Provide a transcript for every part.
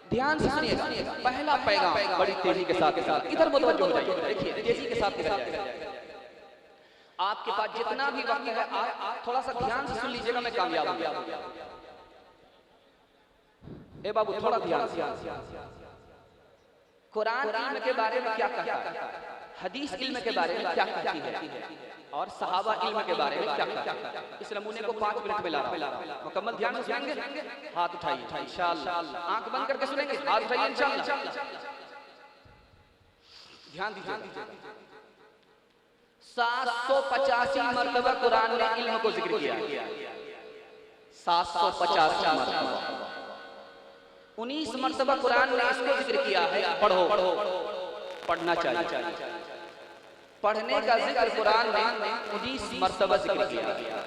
ध्यान से सुनिएगा। पहला पैगाम बड़ी तेजी के साथ इधर मुतवज्जो हो जाइए, देखिए तेजी के साथ इधर जाइए। आपके पास जितना भी वक्त है आप थोड़ा सा ध्यान से सुन लीजिएगा, मैं कामयाब हो गया। ए बाबू थोड़ा ध्यान से। कुरान इल्म के बारे में क्या कहता है, हदीस इल्म के बारे में क्या कहती है, और सहाबा इल्म के बारे में क्या कहता है। इस नमूने को 5 मिनट में ला रहा हूं, मुकम्मल ध्यान से सुनेंगे। हाथ उठाइए इंशाअल्लाह, आंख बंद करके सुनेंगे, हाथ उठाइए इंशाअल्लाह। ध्यान दीजिए। 785 मरतबा कुरान ने इल्म को जिक्र किया, 785 मरतबा। 19 मरतबा कुरान ने इसको जिक्र किया है पढ़ो, पढ़ना चाहिए। पढ़ने का जिक्र कुरान ने 19 मरतबा जिक्र किया।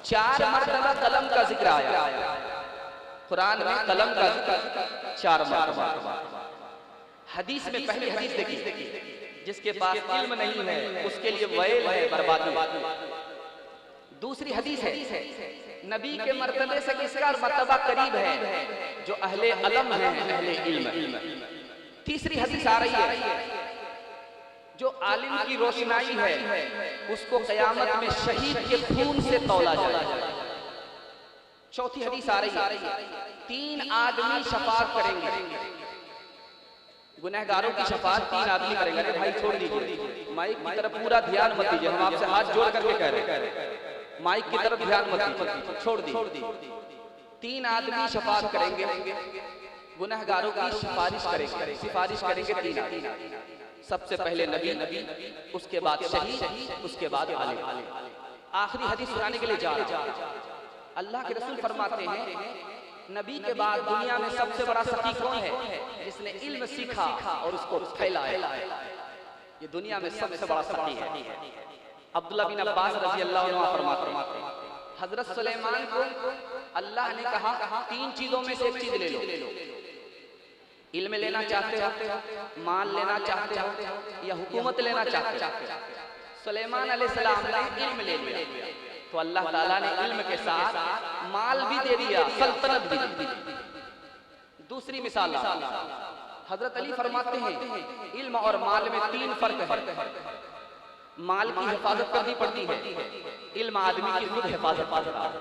4 मरतबा कलम का जिक्र आया कुरान में, कलम का जिक्र 4 मरतबा। हदीस में पहली हदीस देखिए, जिसके पास इल्म नहीं है उसके लिए वैल है, बर्बादी। दूसरी हदीस है, नबी के मर्तबे से किसका मर्तबा करीब है, जो अहले अलम है, अहले इल्म। तीसरी हदीस आ रही है, जो आलिम की रोशनाई है उसको क़यामत में शहीद के खून से तौला जाएगा। चौथी हदीस आ रही है, 3 आदमी शफाअत करेंगे, गुनहगारों की शफाअत 3 आदमी करेंगे। अरे भाई छोड़ दीजिए, माइक की तरफ पूरा ध्यान मत दीजिए, हम आपसे हाथ जोड़ करके कह रहे हैं, माइक की तरफ ध्यान मत दीजिए, छोड़ दीजिए। 3 आदमी शफाअत करेंगे, गुनहगारों की सिफारिश करेंगे 3 आदमी। सबसे पहले नबी, उसके बाद शहीद, उसके बाद आलिम। आखिरी हदीस सुनाने के लिए जा रहा हूं। अल्लाह के रसूल फरमाते हैं, नबी के बाद दुनिया में सबसे बड़ा सखी कौन है, जिसने इल्म सीखा और उसको फैलाया। ये दुनिया में सबसे बड़ा सखी है। अब्दुल्लाह बिन अब्बास रज़ी अल्लाह अन्हु फरमाते हैं, हजरत सुलेमान को अल्लाह ने कहा 3 चीजों में से एक चीज ले लो। इल्म लेना चाहते हो, माल लेना चाहते हो, या हुकूमत लेना चाहते हो। सुलेमान अलैहिस्सलाम ने इल्म ले लिया, तो अल्लाह ताला ने इल्म के साथ माल भी दे दिया, सल्तनत भी दी। दूसरी मिसाल, हजरत अली फरमाते हैं, इल्म और माल में 3 फर्क है। माल की हिफाजत करनी पड़ती है, इल्म आदमी की खुद हिफाजत करता है।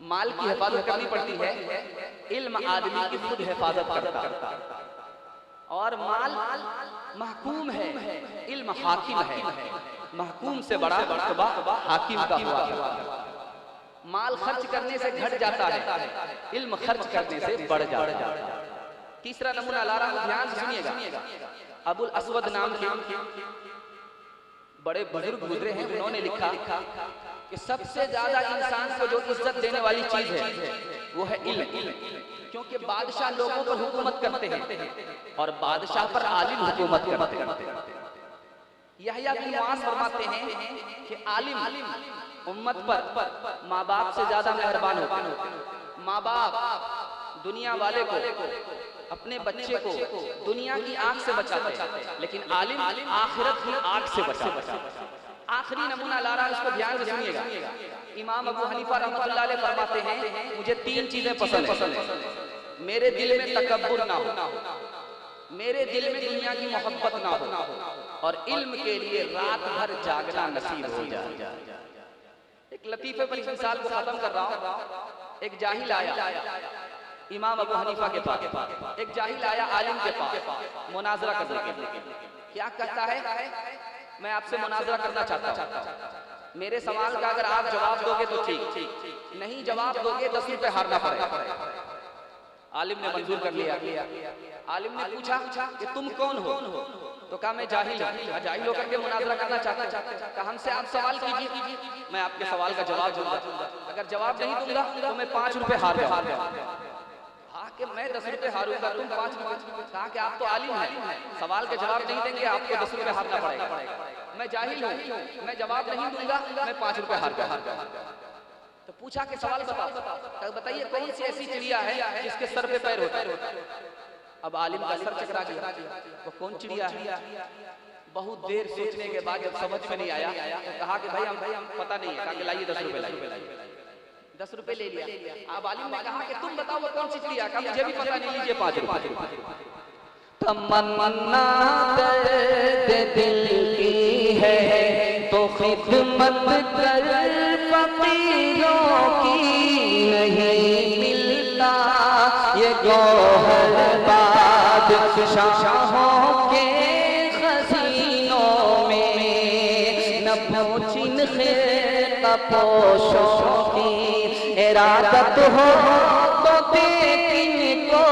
माल की हिफाजत करनी पड़ती है, इल्म आदमी की खुद हिफाजत करता है। और माल महकूम है, इल्म हाकिम है। महकूम से बड़ा मर्तबा हाकिम का हुआ है। माल खर्च करने से घट जाता है, इल्म खर्च करने से बढ़ जाता है। तीसरा नमूना ला रहा हूं, ध्यान से सुनिएगा। अबुल अस्वद नाम के बड़े बुजुर्ग गुजरे हैं, उन्होंने लिखा कि सबसे ज्यादा इंसान को जो इज्जत देने वाली चीज है वो है इल्म। क्योंकि बादशाह लोगों पर हुकूमत करते हैं और बादशाह पर आलिम हुकूमत करते हैं। यहया बिन मुआज़ फरमाते हैं कि आलिम उम्मत पर माँ बाप से ज्यादा मेहरबान होते हैं। माँ बाप दुनिया वाले को, अपने बच्चे को दुनिया की आग से बचाते हैं, लेकिन आलिम आखिरत की आग से बचाते हैं। आखिरी नमूना ला रहा है, इसको ध्यान से सुनिएगा। इमाम अबू हनीफा रहमतुल्लाह अलैह फरमाते हैं, मुझे 3 चीजें पसंद है। मेरे दिल में तकब्बुर ना हो, मेरे दिल में दुनिया की मोहब्बत ना हो, और इल्म के लिए रात भर जागना नसीब हो जाए। एक लतीफे पर इस मिसाल को खत्म कर रहा हूं। एक जाहिल आया इमाम अबू हनीफा के पास, एक जाहिल आया आलिम के पास मुनाजरा करने के लिए। क्या कहता है, मैं आपसे मुनाजरा करना चाहता हूं, मेरे सवाल का अगर आप जवाब दोगे तो ठीक, नहीं जवाब दोगे 10 रुपए हारना पड़ेगा। आलिम ने मंजूर कर लिया। आलिम ने पूछा कि तुम कौन हो, तो कहा मैं जाहिल हूं, जाहिल होकर के मुनाजरा करना चाहता हूं। कहा हमसे आप सवाल कीजिए, मैं आपके सवाल का जवाब दूंगा, अगर जवाब नहीं दूंगा तो मैं 5 रुपए हार जाऊंगा। कि मैं 10 रुपए हारूंगा, तुम 5 रुपए। कहा कि आप तो आलिम हैं, सवाल के जवाब नहीं देंगे, आपको 10 रुपए हारना पड़ेगा। मैं जाहिल हूं, मैं जवाब नहीं दूंगा, मैं 5 रुपए हार जाऊंगा। तो पूछा कि सवाल बताओ, बताइए कौन सी ऐसी चिड़िया है जिसके सर पे पैर होता है। अब आलिम का सर चकरा गया, वो कौन चिड़िया है। बहुत देर सोचने के बाद जब समझ में नहीं आया तो कहा कि भाई हम पता नहीं है। कहा कि लाइए 10 रुपए लाइए। 10 रुपए ले लिया। अब आलिम ने कहा कि तुम बताओ वो कौन सी चिड़िया, कहा मुझे भी पता नहीं, लीजिए 5 रुपए। तमन्ना दर्द दिल की है तो खिदमत कर फकीरों की, नहीं मिलता ये गौहर बादशाहों के खजीनों में, न पूछिन पोशों की इरादत हो तो देखिन को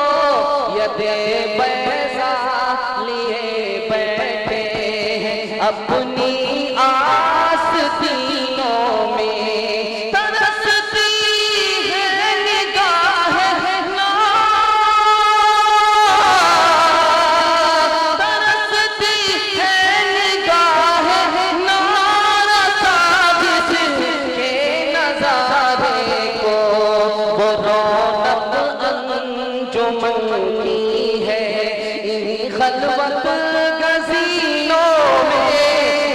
यदे पैसा लिए बैठे हैं अपनी आस्तीनों में, तरसती है निगाह ना, तरसती है निगाह ना, जिसके नजारे को वो रौनक अंजुमन की है, इन खलवत गज़ीनों में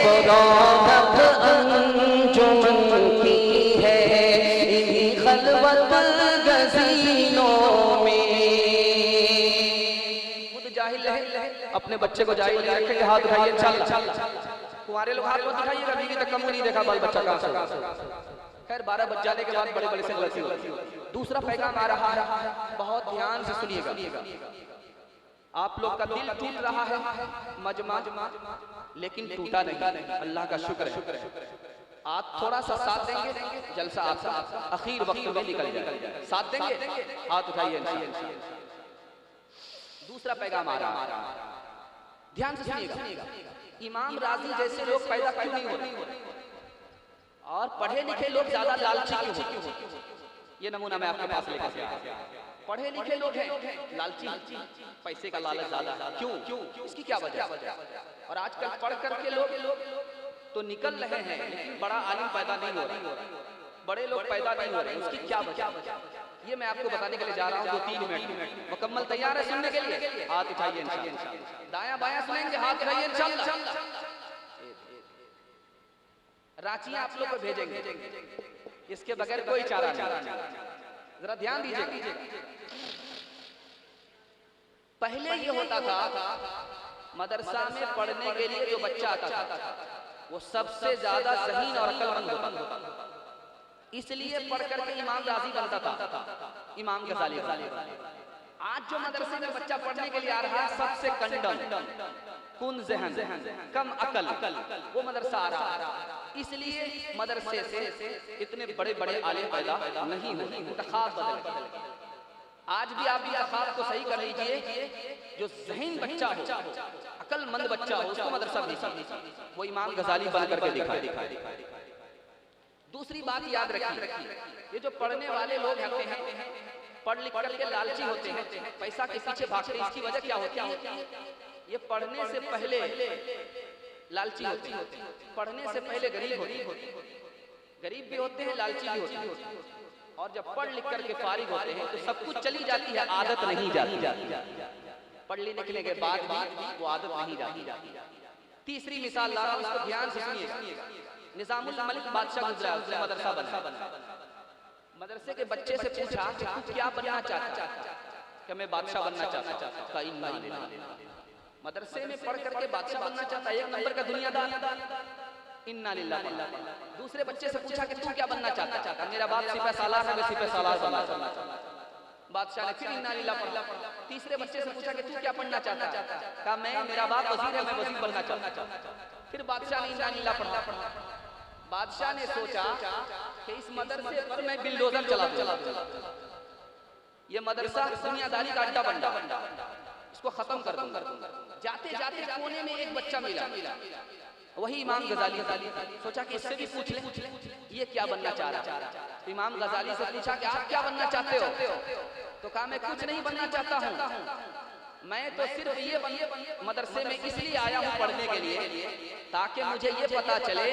वो रौनक अंजुमन की है, इन खलवत गज़ीनों में। खुद जाहिल है, अपने बच्चे को जाहिल नहीं रखेंगे, हाथ उठाइए इंशाअल्लाह। कुंवारे लोग हाथ मत उठाइएगा, बीवी तक कम नहीं देखा, बाल बच्चा कहां से। खैर 12 बज जाने के बाद बड़े बड़े से गलती होती है। दूसरा पैगाम आ रहा है, बहुत ध्यान से सुनिएगा। आप लोग का दिल टूट रहा है मजमा, लेकिन टूटा नहीं, अल्लाह का शुक्र है। आप थोड़ा सा साथ देंगे, जलसा आपका आखिर वक्त में निकल जाएगा। साथ देंगे, हाथ उठाइए। दूसरा पैगाम आ रहा है, ध्यान से सुनिएगा। इमाम राजी जैसे लोग पैदा क्यों नहीं हो रहे, और पढ़े लिखे लोग ज्यादा लालची क्यों होते? ये नमूना मैं आपके पास लेकर आया। पढ़े लिखे लोग हैं लालची, पैसे का लालच ज्यादा है। क्यों? इसकी क्या वजह? और आजकल पढ़ करके लोग तो निकल रहे हैं, लेकिन बड़ा आलिम पैदा नहीं हो रहा, बड़े लोग पैदा नहीं हो रहे। उसकी क्या वजह? ये मैं आपको बताने के लिए जा रहा हूँ। 2-3 मिनट मुकम्मल तैयार है सुनने के लिए? हाथ उठाइए इंशाअल्लाह। दायां बायां सुनेंगे, हाथ उठाइए इंशाअल्लाह। रांची आप लोग को भेजेंगे, इसके बगैर कोई चारा नहीं। जरा ध्यान दीजिए। पहले ये होता था, मदरसा में पढ़ने के लिए जो बच्चा आता था वो सबसे ज्यादा ज़हीन और अक्लमंद होता था, इसलिए पढ़ करके इमाम राजी बनता था, इमाम गजाली। आज जो मदरसे में बच्चा पढ़ने के लिए आ रहा है, सबसे कंडम, कुन ज़हन, कम अकल, वो मदरसा आ रहा है। इसलिए मदरसे से इतने बड़े बड़े आलिम पैदा नहीं होते, इंतखाब बदल। आज भी आप इंतखाब को सही कर लीजिए, जो ज़हीन बच्चा हो, अकलमंद बच्चा हो, उसको मदरसा भेजिए, वो इमाम गजाली बन करके दिखाए। दूसरी बात याद रखिए, ये जो पढ़ने वाले लोग होते हैं, पढ़ लिख करके लालची होते हैं, पैसा के पीछे भागते हैं। इसकी वजह क्या होती है? ये पढ़ने से पहले लालची होते हैं, पढ़ने से पहले गरीब होते हैं, गरीब भी होते हैं, लालची भी होते हैं, और जब पढ़ लिख करके फारिग होते हैं तो सब कुछ चली जाती है, आदत नहीं जाती। पढ़ लिखने के बाद भी वो आदत नहीं जाती। तीसरी मिसाल ला रहा हूं, इसको ध्यान से सुनिएगा। निजामुल मलिक बादशाह गुजरा, उसने मदरसा बना। मदरसे के बच्चे से पूछा कि तू क्या बनना चाहता है? कि मैं बादशाह बनना चाहता हूं। मदरसे में पढ़ करके बादशाह बनना चाहता है, 1 नंबर का दुनियादार। इन्ना लिल्लाह। दूसरे बच्चे से पूछा कि तू क्या बनना चाहता है? मेरा बाप सिपह सालार है, मैं सिपह सालार बनना चाहता हूं। बादशाह ने फिर इन्ना लिल्लाह पढ़ा। तीसरे बच्चे से पूछा कि तू क्या पढ़ना चाहता है? कहा मैं, मेरा बाप वजीर है, मैं वजीर बनना चाहता हूं। फिर बादशाह ने इन्ना लिल्लाह पढ़ा। बादशाह ने सोचा कि इस मदरसे पर मैं बिल्डोजर चला दूं, ये मदरसा दुनियादारी का अड्डा बन रहा, इसको खत्म कर दूंगा। जाते जाते कोने में एक बच्चा मिला, वही इमाम गजाली। सोचा कि इससे भी पूछ ले ये क्या बनना चाह रहा है। तो इमाम गजाली से पूछा कि आप क्या बनना चाहते हो? तो कहा मैं कुछ नहीं बनना चाहता हूँ, मैं तो सिर्फ ये मदरसे में इसलिए आया हूँ पढ़ने के लिए, ताकि मुझे ये पता चले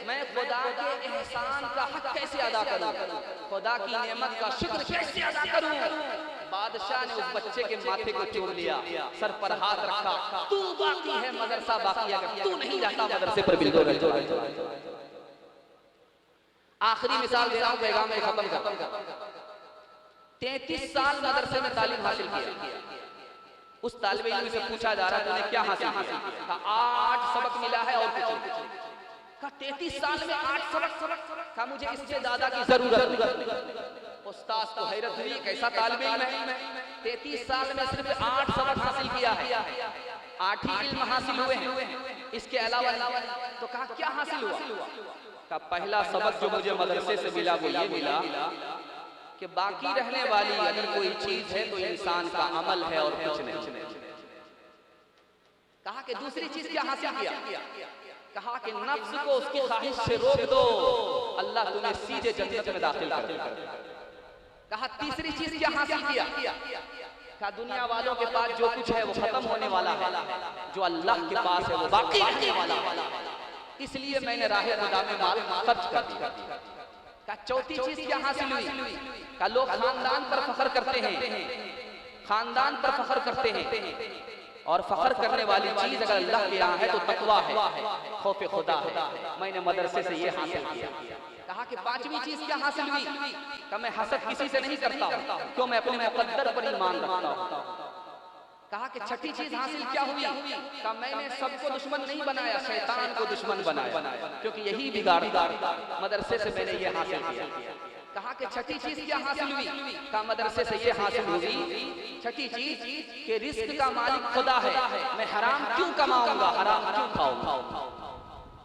मैं खुदा के एहसान का हक कैसे अदा करूँ, खुदा की नेमत का शुक्र कैसे अदा करूँ। बादशाह ने उस बच्चे के माथे को चूम लिया, सर पर हाथ रखा, तू बाकी है, मदरसा बाकी है, अगर तू नहीं रहता मदरसे पर बिल्कुल। आखिरी मिसाल दे रहा हूं, पैगाम में खत्म कर। 33 साल मदरसे में तालीम हासिल किया। उस तालिबे इल्म से पूछा जा रहा तूने क्या हासिल किया? कहा 8 सबक मिला है और कुछ नहीं। कहा 33 साल में 8 सबक? कहा मुझे इससे ज्यादा की जरूरत नहीं। उस्ताद को हैरत हुई, कैसा तालिबे इल्म है, 33 साल में सिर्फ 8 सबक हासिल किया है, 8 ही इल्म हासिल हुए हैं, इसके अलावा। तो कहा क्या हासिल हुआ? का पहला सबक जो मुझे मदरसे से मिला वो ये मिला कि बाकी रहने वाली अगर कोई चीज है तो इंसान का अमल है और कुछ नहीं। कहा कि दूसरी चीज क्या हासिल किया? कहा कि नफ्स को उसकी ख्वाहिश से रोक दो, अल्लाह तुम्हें सीधे जन्नत में दाखिल कर देगा। कहा तीसरी चीज क्या हासिल किया? कहा दुनिया वालों के पास जो कुछ है वो खत्म होने वाला है, जो अल्लाह के पास है वो बाकी रहने वाला है, इसलिए मैंने राह खुदा में माल खर्च कर दिया। का चौथी चीज क्या हासिल हुई? का लोग खानदान पर फख्र करते हैं, खानदान पर फख्र करते हैं, और फख्र करने वाली चीज अगर अल्लाह के यहाँ है तो तकवा है, खौफ खुदा है। मैंने मदरसे से ये हासिल किया। कहा कि पांचवी चीज क्या हासिल हुई? कि मैं हसद किसी से नहीं करता हूँ, क्यों मैं अपने मुकद्दर पर ईमान रखता हूँ। कहा कि छठी चीज हासिल क्या हुई? कहा मैंने सबको दुश्मन नहीं बनाया, शैतान को दुश्मन बनाया, क्योंकि यही बिगाड़ता। मदरसे से मैंने ये हासिल किया। कहा कि छठी चीज क्या हासिल हुई? कहा मदरसे से ये हासिल हुई, छठी चीज कि रिस्क का मालिक खुदा है, मैं हराम क्यों कमाऊंगा, हराम क्यों खाऊंगा।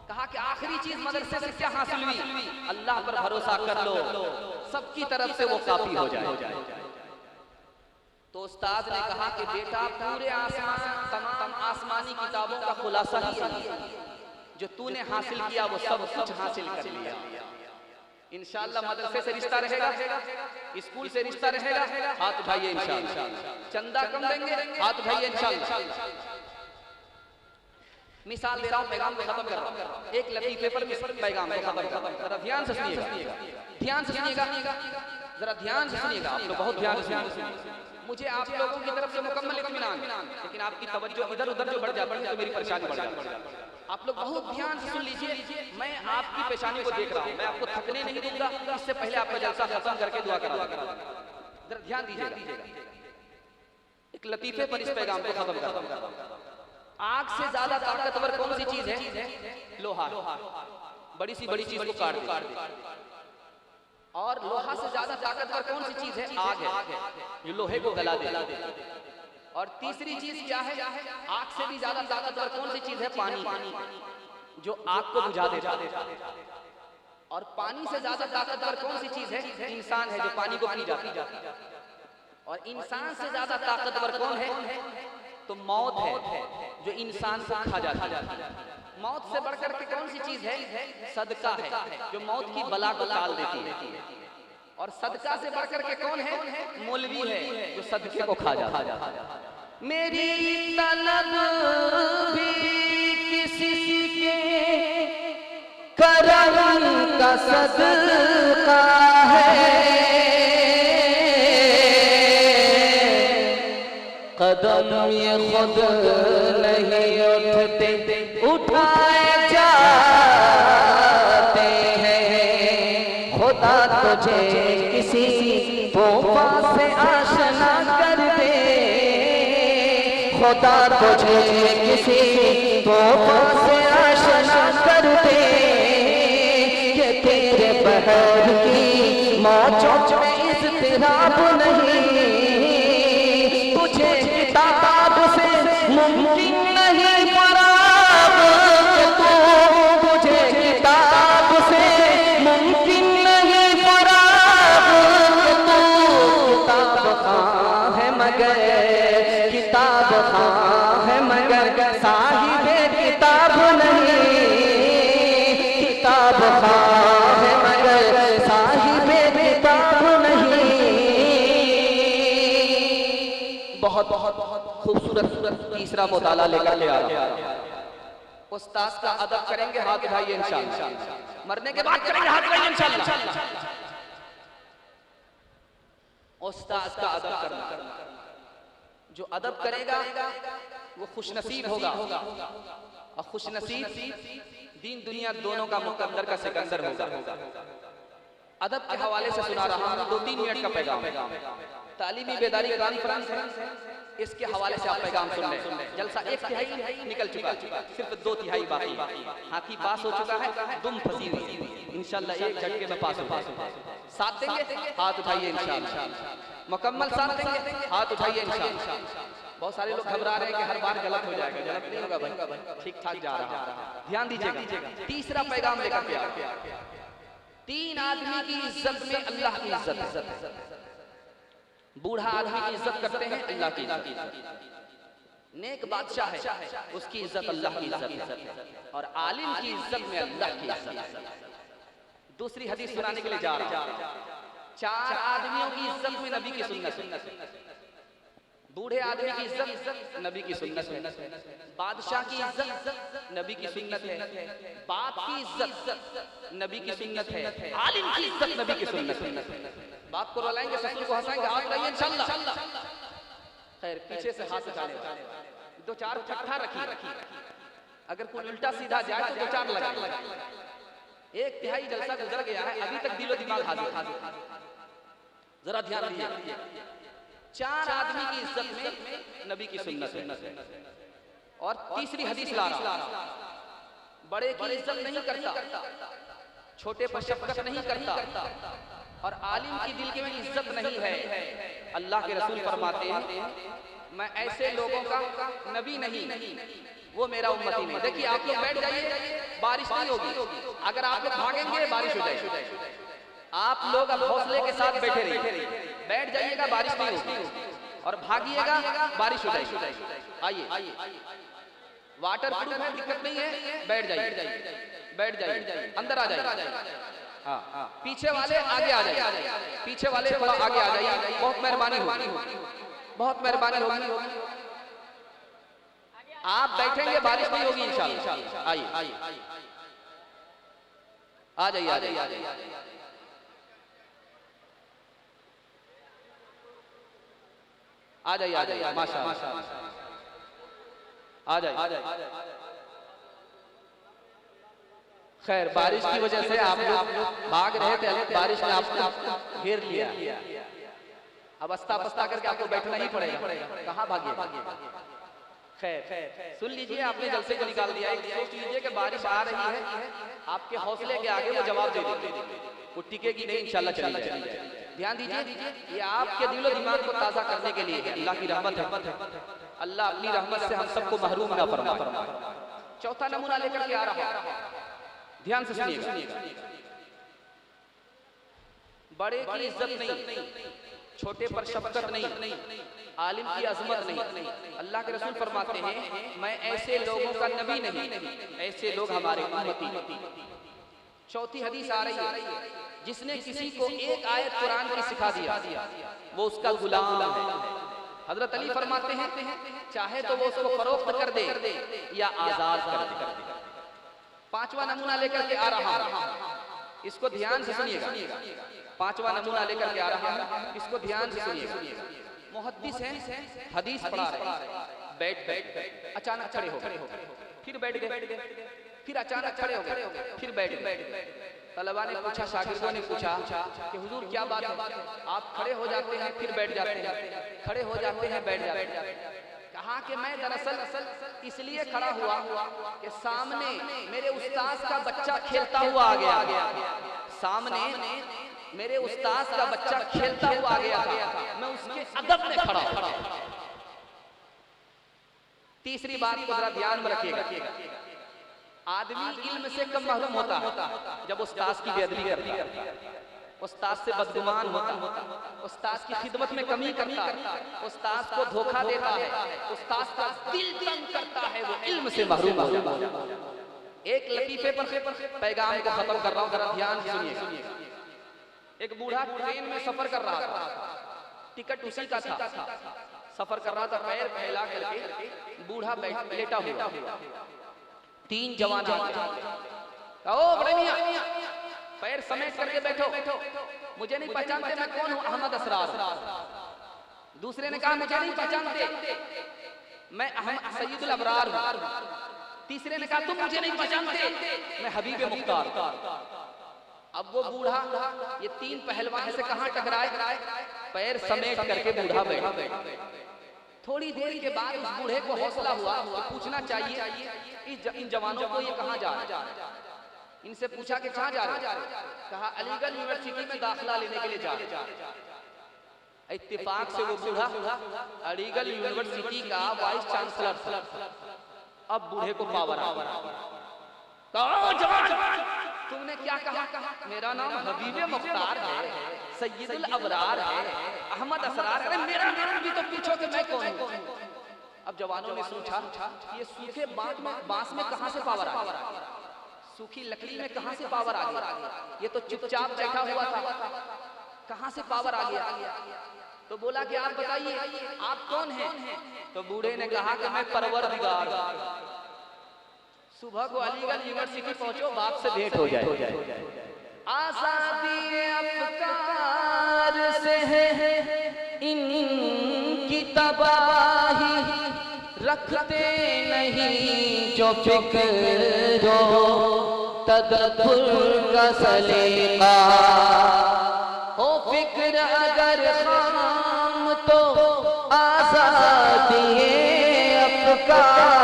कहा कि आखिरी चीज मदरसे से क्या हासिल हुई? अल्लाह पर भरोसा कर लो, सबकी तरफ से वो काफी हो जाए। तो उस्ताद ने कहा कि बेटा पूरे आसमान, तमाम आसमानी किताबों का खुलासा ही है, जो तूने हासिल किया वो सब कुछ हासिल कर लिया। इंशाअल्लाह मदरसे से रिश्ता रहेगा, स्कूल से रिश्ता रहेगा, हाथ उठाइए इंशाअल्लाह। चंदा कम देंगे, हाथ उठाइए इंशाअल्लाह। मिसाल दे रहा हूं, पैगाम को खत्म कर रहा हूं, एक लतीफे पर पैगाम को खत्म कर रहा हूं। जरा ध्यान से सुनिएगा, ध्यान से सुनिएगा, जरा ध्यान से सुनिएगा, आप लोग बहुत ध्यान से सुनिएगा। मुझे आप लोगों की तरफ से मुकम्मल इत्मीनान, लेकिन आपकी तवज्जो इधर उधर जो बढ़ जाती है तो मेरी परेशानी बढ़ जाती है। आप लोग बहुत ध्यान से सुन लीजिए, मैं आपकी पेशानी को देख रहा हूँ, मैं आपको थकने नहीं दूंगा। इससे पहले आपका जलसा खत्म करके दुआ करा, जरा ध्यान दीजिएगा। एक लतीफे पर इस पैगाम को खत्म कर रहा हूं। आग से ज्यादा ताकतवर कौन सी चीज है? लोहा। बड़ी सी बड़ी चीज को काट दे। और लोहा से ज्यादा ताकतवर कौन सी चीज है? आग है, ये लोहे को गला दे। और तीसरी चीज क्या है? आग से भी ज्यादा ताकतवर कौन सी चीज है? पानी, जो आग को बुझा देता है। और पानी से ज्यादा ताकतवर कौन सी चीज है? इंसान है, जो पानी को पी जाता है। और इंसान से ज्यादा ताकतवर कौन है? तो मौत है, जो इंसान को खा जाता है। मौत से बढ़कर के कौन सी चीज है? सदका है, जो मौत की बला को टाल देती है। और सदका से बढ़कर के कौन है? मौलवी है, जो सदके को खा जाता है। मेरी तलब भी किसी के करम का सदका है, कदम ये खुद नहीं उठते, उठाए जाते हैं। खुदा तुझे किसी तोहफा से आशना कर दे, खुदा तुझे किसी तोहफा से आशना कर दे, कि तेरे बहर की मौजों में इज़्तिराब नहीं, तुझे किताब से मुमकिन नहीं फराब, तुझे किताब से मुमकिन नहीं फराब, किताब खां है मगर, किताब खां है मगर साहिबे किताब नहीं, किताब खां है मगर साहिबे किताब नहीं। बहुत बहुत खूबसूरत तीसरा मुताला लेकर के आ रहा हूं। उस्ताद का अदब करेंगे, हाथ उठाइए इंशाअल्लाह। मरने के बाद करेंगे, हाथ उठाइए इंशाअल्लाह। उस्ताद का अदब करना, जो अदब करेगा वो खुशनसीब होगा, और खुशनसीब दीन दुनिया दोनों का मुकद्दर का सिकंदर होगा। अदब के हवाले से सुना रहा हूँ, 2-3 मिनट का पैगाम है। तालीमी बेदारी कॉन्फ्रेंस है, इसके हवाले से आप पैगाम सुन लें। जलसा 1/3 निकल चुका, सिर्फ 2/3 बाकी। हाथी पास हो चुका है, दुम फंसी हुई। इंशाल्लाह एक झटके में पास हो। साथ देंगे, हाथ उठाइए इंशाल्लाह। मुकम्मल साथ देंगे, हाथ उठाइए इंशाल्लाह। बहुत सारे लोग घबरा रहे हैं कि हर बार गलत हो जाएगा। गलत नहीं होगा भाई, ठीक ठाक जा रहा है। ध्यान दीजिएगा। तीसरा पैगाम लेकर के आया। 3 आदमी की इज्जत में अल्लाह की इज्जत है। बूढ़ा आदमी की इज्जत करते हैं, अल्लाह की इज्जत। नेक बादशाह है, उसकी इज्जत अल्लाह की इज्जत है। और आलिम की इज्जत में अल्लाह की इज्जत है। दूसरी हदीस सुनाने के लिए जा रहा हूं। 4 आदमियों की इज्जत में नबी की सुन्नत है। बूढ़े आदमी की इज्जत नबी की सुन्नत है। बादशाह की इज्जत नबी की सुन्नत है। बाप की इज्जत नबी की सुन्नत है। आलिम की इज्जत नबी की सुन्नत है। बाप को रुलाएंगे, ससुर को हंसाएंगे, हाथ लगाइए इंशाल्लाह। खैर, पीछे से हाथ उठाने वाले 2-4 इकट्ठा रखिए। अगर कोई उल्टा सीधा जाए तो 2-4 लगाइए। 1/3 जलसा गुजर गया है, अभी तक दिलो दिमाग हाजिर। जरा ध्यान दीजिए। 4 आदमी की इज्जत में नबी की सुन्नत है। और तीसरी हदीस ला रहा, बड़े की इज्जत नहीं करता, छोटे पर शफकत नहीं करता, और आलिम की दिल में इज्जत नहीं है। अल्लाह के रसूल फरमाते हैं, मैं ऐसे लोगों का नबी नहीं, वो मेरा उम्मती नहीं। देखिए, आप लोग बैठ जाइए, बारिश नहीं होगी। अगर आप लोग भागेंगे बारिश हो जाएगी। आप लोग अब हौसले के साथ बैठे रहिए, बैठ जाइएगा, बारिश नहीं होगी। और भागिएगा, बारिश हो जाएगी। आइए, वाटर प्रूफ है, दिक्कत नहीं है। बैठ जाइए, अंदर आ जाइए। हाँ, पीछे वाले आगे आ जाइए, पीछे वाले थोड़ा आगे आ जाइए। बहुत मेहरबानी होगी, बहुत मेहरबानी होगी। आप बैठेंगे, बारिश नहीं होगी इंशाल्लाह। आइए, आ जाइए। आ जाइए, माशाअल्लाह, आ जाइए। खैर, बारिश की वजह से आप लोग भाग रहे थे, बारिश ने आपको घेर लिया। अब अस्ता पस्ता करके आपको बैठना ही पड़ेगा। कहाँ भागिए? खैर, सुन लीजिए, आपने जलसे को निकाल दिया। सोच लीजिए कि बारिश आ रही है, आपके हौसले के आगे वो जवाब दे देगी, वो टिकेगी नहीं, इंशाल्लाह चली जाएगी। ध्यान दीजिए, ये आपके दिलो दिमाग को ताज़ा करने के लिए अल्लाह की रहमत है। अल्लाह अपनी रहमत से हम सबको महरूम ना फरमाए। चौथा नमूना लेकर के आ रहा है, ध्यान से सुनिएगा। बड़े की इज्जत नहीं, छोटे पर शफकत नहीं, आलिम की अजमत नहीं। अल्लाह के रसूल फरमाते हैं, मैं ऐसे लोगों का नबी नहीं, ऐसे लोग हमारे उम्मती नहीं। चौथी हदीस आ रही है, जिसने किसी को एक आयत कुरान की सिखा दिया, वो उसका गुलाम है। हजरत अली फरमाते हैं, चाहे तो वो उसको फरोख्त कर दे या आजाद कर दे। 5वां नमूना लेकर के आ रहा हूं, इसको ध्यान से सुनिएगा। 5वां नमूना लेकर के आ रहा हूं, इसको ध्यान से सुनिएगा। मुहद्दिस हैं, हदीस पढ़ा रहे, बैठ अचानक खड़े हो गए, फिर बैठ गए, फिर अचानक खड़े हो गए, फिर बैठ गए। तलबा ने पूछा, शागिर्दों ने पूछा कि हुजूर क्या बात है, आप खड़े हो जाते हैं फिर बैठ जाते हैं, खड़े हो जाते हैं बैठ जाते हैं। कहा कि मैं दरअसल इसलिए खड़ा हुआ कि सामने मेरे उस्ताद का बच्चा खेलता हुआ आ गया, सामने मेरे उस्ताद का बच्चा खेलता हुआ आ गया था, मैं उसके अदब में खड़ा था। तीसरी बात को जरा ध्यान में रखिएगा, आदमी इल्म से कम महरूम होता जब उस्ताद की बेअदबी करता, उस्ताद से बदगुमान होता, उस्ताद की खिदमत में कमी करता, उस्ताद को धोखा देता है, उस्ताद का दिल तंग करता है, वो इल्म से महरूम हो जाता। एक लतीफे पर पैगाम को खत्म कर रहा हूं, जरा ध्यान सुनिए। एक बूढ़ा ट्रेन में सफर कर रहा था, टिकट उसी का था, सफर कर रहा था, पैर फैला करके बूढ़ा लेटा हुआ, 3 जवान ओ बड़े मियां पैर समेट करके बैठो, मुझे नहीं पहचानते मैं कौन हूं, अहमद असरार। दूसरे ने कहा मुझे नहीं पहचानते मैं अहमद सैयदुल अबरार हूं। तीसरे ने कहा तुम मुझे नहीं पहचानते मैं हबीब मुख्तार। अब वो बूढ़ा ये तीन पहलवान से कहां टकराए, पैर समेट करके बूढ़ा बैठा। थोड़ी देर के बाद उस बूढ़े को हौसला हुआ कि पूछना चाहिए इन जवानों को ये कहां जा रहे हैं। इनसे पूछा कि कहां जा रहे हैं, कहा अलीगढ़ यूनिवर्सिटी में दाखिला लेने के लिए जा रहे हैं। इत्तेफाक से वो बूढ़ा अलीगढ़ यूनिवर्सिटी का वाइस चांसलर था। अब बूढ़े को पावर आ गया, तुमने क्या कहा? मेरा नाम हबीब मुख्तार है, सैयदुल अबरार है, अहमद असरार है। मेरा नाम भी तो पूछो कि मैं कौन हूं। अब जवानों ने सोचा ये सूखे बांस में कहां से पावर आ गया, सूखी लकड़ी में कहां से पावर आ गया, ये तो चुपचाप बैठा हुआ था, कहां से पावर आ गया। तो बोला कि आप बताइए आप कौन हैं? तो बूढ़े ने कहा कि मैं परवरदिगार। सुबह को अलीगढ़ यूनिवर्सिटी पहुंचो, बाप से भेंट हो जाए। आजादी अफकार से है इनकी तबाही, रखते नहीं जो फिक्र तदब्बुर का सलीका। हो फिक्र अगर खाम तो आजादी अफकार,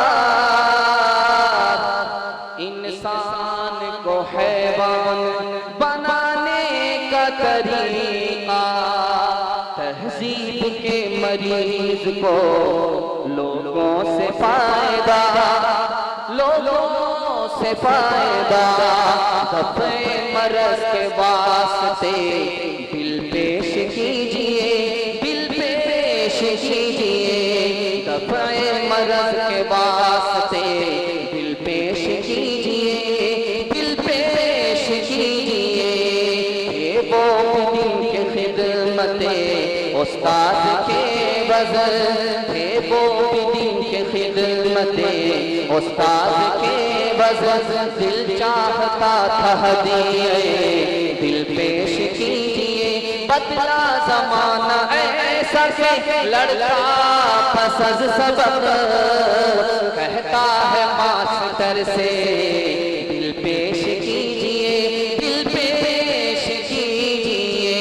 इंसान को हैवान बनाने का तरीका। तहजीब के मरीज को लोगों से फायदा, लोगों से फायदा। दफ़े मरज़ के वास्ते बिल पेश कीजिए, बिल पेश कीजिए। दफ़े मरज़ के वास्ते बिल पेश कीजिए, बिल पेश कीजिए। ये वो दिन के खिदमते उस्ताद के वज़न थे, वो दिन के खिदमते उस्ताद के वज़न। दिल चाहता था हदीये दिल पेश कीजिए। बदला ज़माना ऐसा के लड़का पसंद सबक, कहता है मास्टर से दिल पेश कीजिए, दिल पेश कीजिए।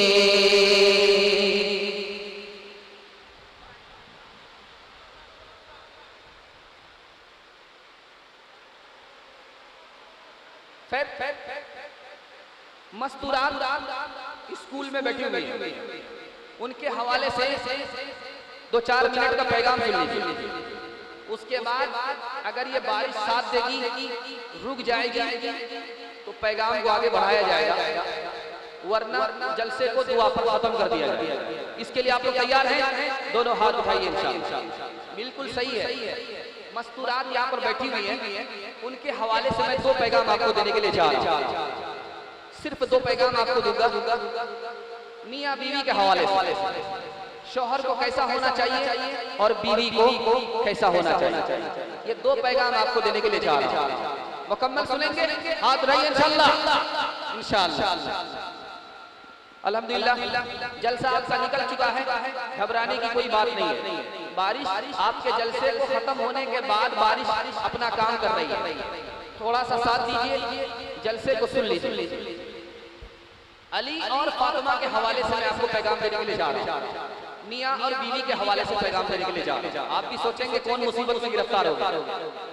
मस्तूरात स्कूल में बैठी हुई, उनके हवाले से 2-4 मिनट का पैगाम सुन लीजिए। उसके बाद अगर ये बारिश साथ देगी, रुक जाएगी, तो पैगाम को आगे बढ़ाया जाएगा, वरना जलसे को दुआ पर खत्म कर दिया जाएगा। इसके लिए आप लोग तैयार हैं? दोनों हाथ उठाइए इंशाअल्लाह। बिल्कुल सही है। मस्तूरात यहाँ पर बैठी हुई हैं, उनके हवाले से मैं 2 पैगाम आपको देने के लिए जा रहा हूँ। सिर्फ 2 पैगाम आपको दूंगा मियाँ बीवी के हवाले से। शौहर को कैसा होना चाहिए और बीवी को कैसा होना चाहिए, ये 2 पैगाम आपको देने के लिए जा रहा हूँ। मुकम्मल सुनेंगे, हाथ उठाइए इंशाअल्लाह। इंशाअल्लाह अल्हम्दुलिल्लाह जलसा आपका निकल चुका है, घबराने की कोई बात नहीं है। बारिश आपके जलसे को खत्म होने के बाद बारिश अपना काम कर रही है, थोड़ा सा साथ दीजिए, जलसे को सुन लीजिए। अली और फातिमा के हवाले से मैं आपको पैगाम देने के लिए जा रहा हूँ। मियाँ और बीवी के हवाले से पैगाम देने के लिए जा रहा हूँ। आप भी सोचेंगे कौन मुसीबत में गिरफ्तार होगा।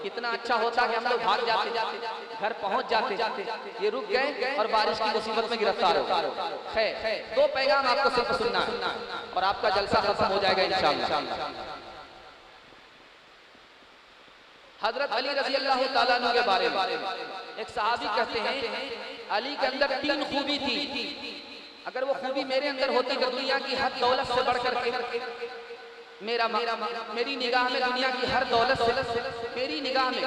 कितना अच्छा होता कि हम लोग भाग जाते, घर पहुंच जाते, ये रुक गए और बारिश की मुसीबत में गिरफ्तार हो। खैर 2 पैगाम आपको सिर्फ सुनना है और आपका जलसा खत्म हो जाएगा इंशाअल्लाह। हजरत अली रज़ी अल्लाह ताला अन्हु के बारे में एक सहाबी कहते हैं अली के अंदर 3 खूबी थी। अगर वो खूबी मेरे अंदर होती तो दुनिया की हर दौलत से बढ़कर के मेरी निगाह में दुनिया की हर दौलत से, मेरी निगाह में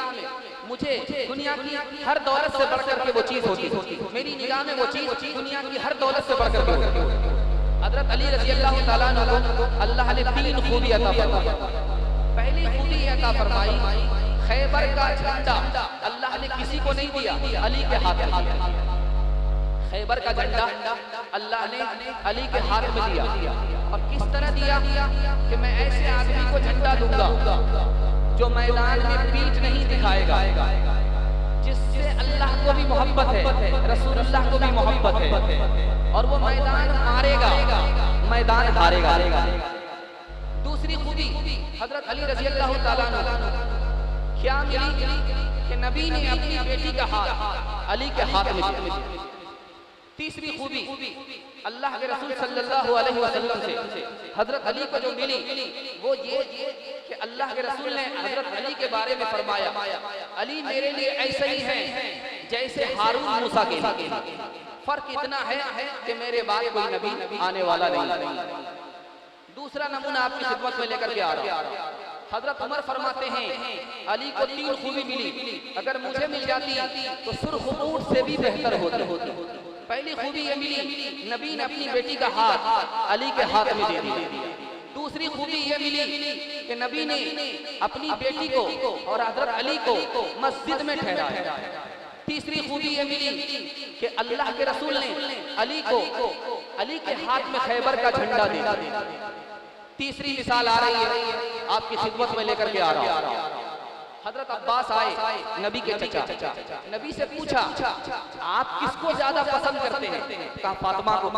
मुझे दुनिया की हर दौलत से बढ़कर के वो चीज होती। मेरी निगाह में वो चीज दुनिया की हर दौलत से बढ़कर के होती। हजरत अली रज़ी अल्लाह ताला अन्हु को अल्लाह ने 3 खूबी अता फरमाई। पहली खूबी अता फरमाई, खैबर का झंडा अल्लाह ने किसी को नहीं दिया, अली के हाथ में दिया। खैबर का झंडा अल्लाह ने अली के हाथ में दिया। और किस तरह दिया कि मैं ऐसे आदमी को झंडा दूंगा जो मैदान में पीठ नहीं दिखाएगा, जिससे अल्लाह को भी मोहब्बत है, रसूलुल्लाह को भी मोहब्बत है, और वो मैदान मारेगा, मैदान हारेगा। दूसरी खूबी हजरत अली रजी अल्लाह ताला अन्हु क्या मिली कि नबी ने अपनी बेटी का हाथ अली के हाथ में दिया। तीसरी खूबी अल्लाह के रसूल सल्लल्लाहु अलैहि वसल्लम से हजरत अली को जो मिली वो ये कि अल्लाह के रसूल ने हजरत अली के बारे में फरमाया, अली मेरे लिए ऐसे ही हैं जैसे हारून मूसा के। फर्क इतना है कि मेरे बाद कोई नबी आने वाला नहीं। दूसरा नमूना आपकी खिदमत में लेकर के आ रहा हूं। हजरत उमर फरमाते हैं अली को 3 खूबी मिली, अगर मुझे मिल जाती तो सुर्ख ऊंट से भी बेहतर होती। पहली खूबी ये मिली, नबी ने अपनी बेटी का हाथ अली के हाथ में दे दिया। दूसरी खूबी ये मिली कि नबी ने अपनी बेटी को और हजरत अली को मस्जिद में ठहराया। तीसरी खूबी ये मिली कि अल्लाह के रसूल ने अली के हाथ में खैबर का झंडा दे दिया। तीसरी मिसाल आ रही है आपकी खिदमत में लेकर के आ रहा हूं। हजरत अब्बास आए, नबी के चचा, नबी से पूछा आप किसको ज्यादा पसंद करते हैं? कहा फातिमा को।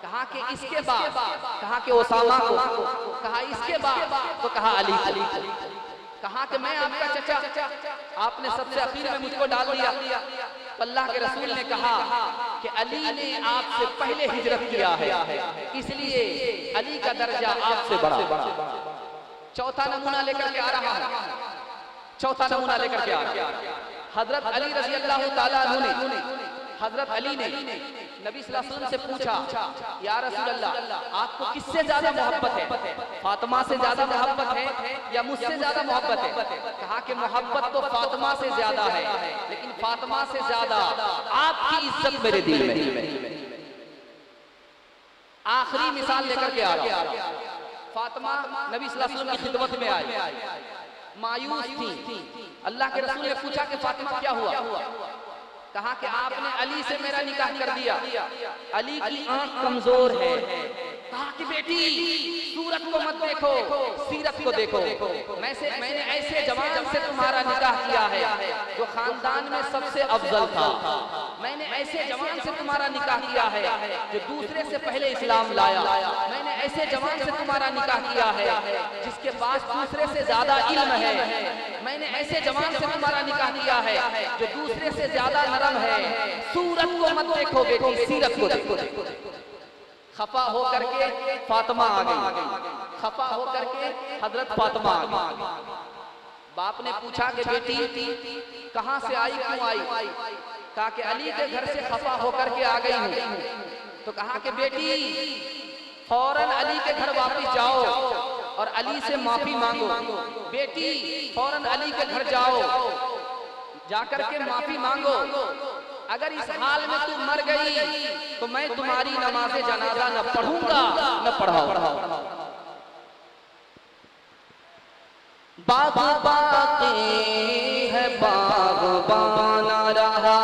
कहा कि इसके बाद? कहा कि ओसामा को। कहा इसके बाद? तो कहा अली को। कहा कि मैं आपका चचा, आपने सबसे आखिर में मुझको डाल दिया। अल्लाह के रसूल ने कहा कि अली ने आपसे पहले हिजरत किया है, इसलिए अली का दर्जा आपसे बड़ा। चौथा नमूना लेकर के आ रहा हूं, चौथा नमूना लेकर के आ रहा हूं। हजरत अली रजी अल्लाह ताला अन्हु ने हजरत अली ने नबी सल्लल्लाहु अलैहि वसल्लम से पूछा, या रसूल अल्लाह आपको किससे ज्यादा मोहब्बत है? फातिमा से ज्यादा मोहब्बत है या मुझसे ज्यादा मोहब्बत है? कहा कि मोहब्बत तो फातिमा से ज्यादा है, लेकिन फातिमा से ज्यादा आपकी इज्जत मेरे दिल में। आखिरी मिसाल लेकर के आ रहा हूं। फातिमा नबी सल्लल्लाहु अलैहि वसल्लम की खिदमत में आई, मायूस थी। अल्लाह के रसूल ने पूछा कि फातिमा क्या हुआ? कहा कि आपने अली से मेरा निकाह कर दिया, अली की आंख कमजोर है। कहा कि बेटी सूरत को मत देखो, सीरत को देखो। मैंने ऐसे जवान से तुम्हारा निकाह किया है जो खानदान में सबसे अफजल था। मैंने ऐसे जवान से तुम्हारा निकाह किया है जो दूसरे से पहले इस्लाम लाया। मैंने ऐसे जवान से तुम्हारा निकाह किया है जिसके पास दूसरे से ज्यादा इल्म है। मैंने ऐसे जवान से तुम्हारा निकाह किया है जो दूसरे से ज्यादा नरम है। सूरत को मत देखो बेटी, सीरत को देखो। खफा हो करके फातिमा आ गई, खफा हो करके हजरत फातिमा आ गई। बाप ने पूछा कि बेटी कहां से आई, क्यों आई? कहा कि अली के घर से खफा होकर के आ गई हूं। तो कहा कि बेटी फौरन अली के घर वापस जाओ और अली से माफी मांगो। बेटी फौरन अली के घर जाओ, जाकर के माफी मांगो। अगर इस हाल में तू मर गई तो मैं तुम्हारी नमाज़े जनाजा न पढ़ूंगा न पढ़ाऊंगा। बाग बाकी है बागबाना रहा,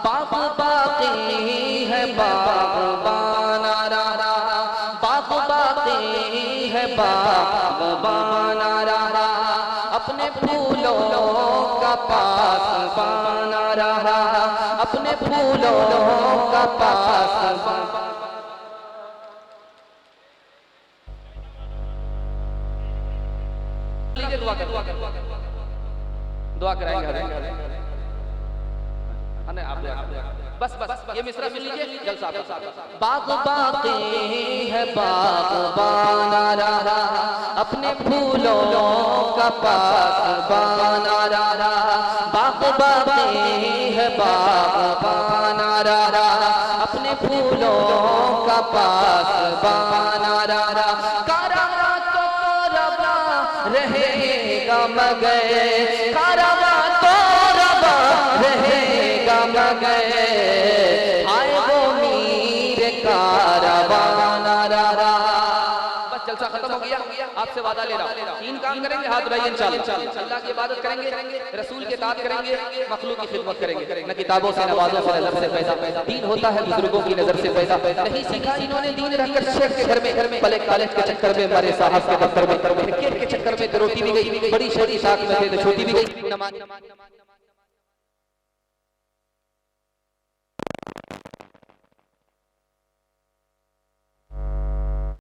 बाग बाकी है बागबाना रहा, बाग बाकी है बागबाना रहा। अपने फूलों का पास बाना रहा, अपने फूलों का पास। दुआ कराएंगे बस ये मिसरा सुन लीजिए जलसा। बाग बाकी है बागबाना रहा, अपने फूलों का पास बाना रहा। बाग बाकी है बागबाना रहा, अपने फूलों का पास बाना रहा। कारवा तो रवा रहेगा मगर, कारवा तो रवा रहेगा मगर, आए वो मीर कारवाना रहा। बस जलसा खत्म हो गया। आपसे वादा ले रहा हूं 3 काम करेंगे, हाथ उठाइए इंशाअल्लाह। अल्लाह की इबादत करेंगे, रसूल के साथ करेंगे, मखलूक की खिदमत करेंगे। न किताबों से, नवाजों से, नजर से पैदा। दीन होता है बुजुर्गों की नजर से पैदा। नहीं सीखा इन्होंने दीन रहकर शेख के घर में, पहले कॉलेज के चक्कर में, हमारे साहब के दफ्तर में, क्रिकेट के चक्कर में रोटी भी गई, बड़ी छोटी साथ में छोटी भी गई। नमाज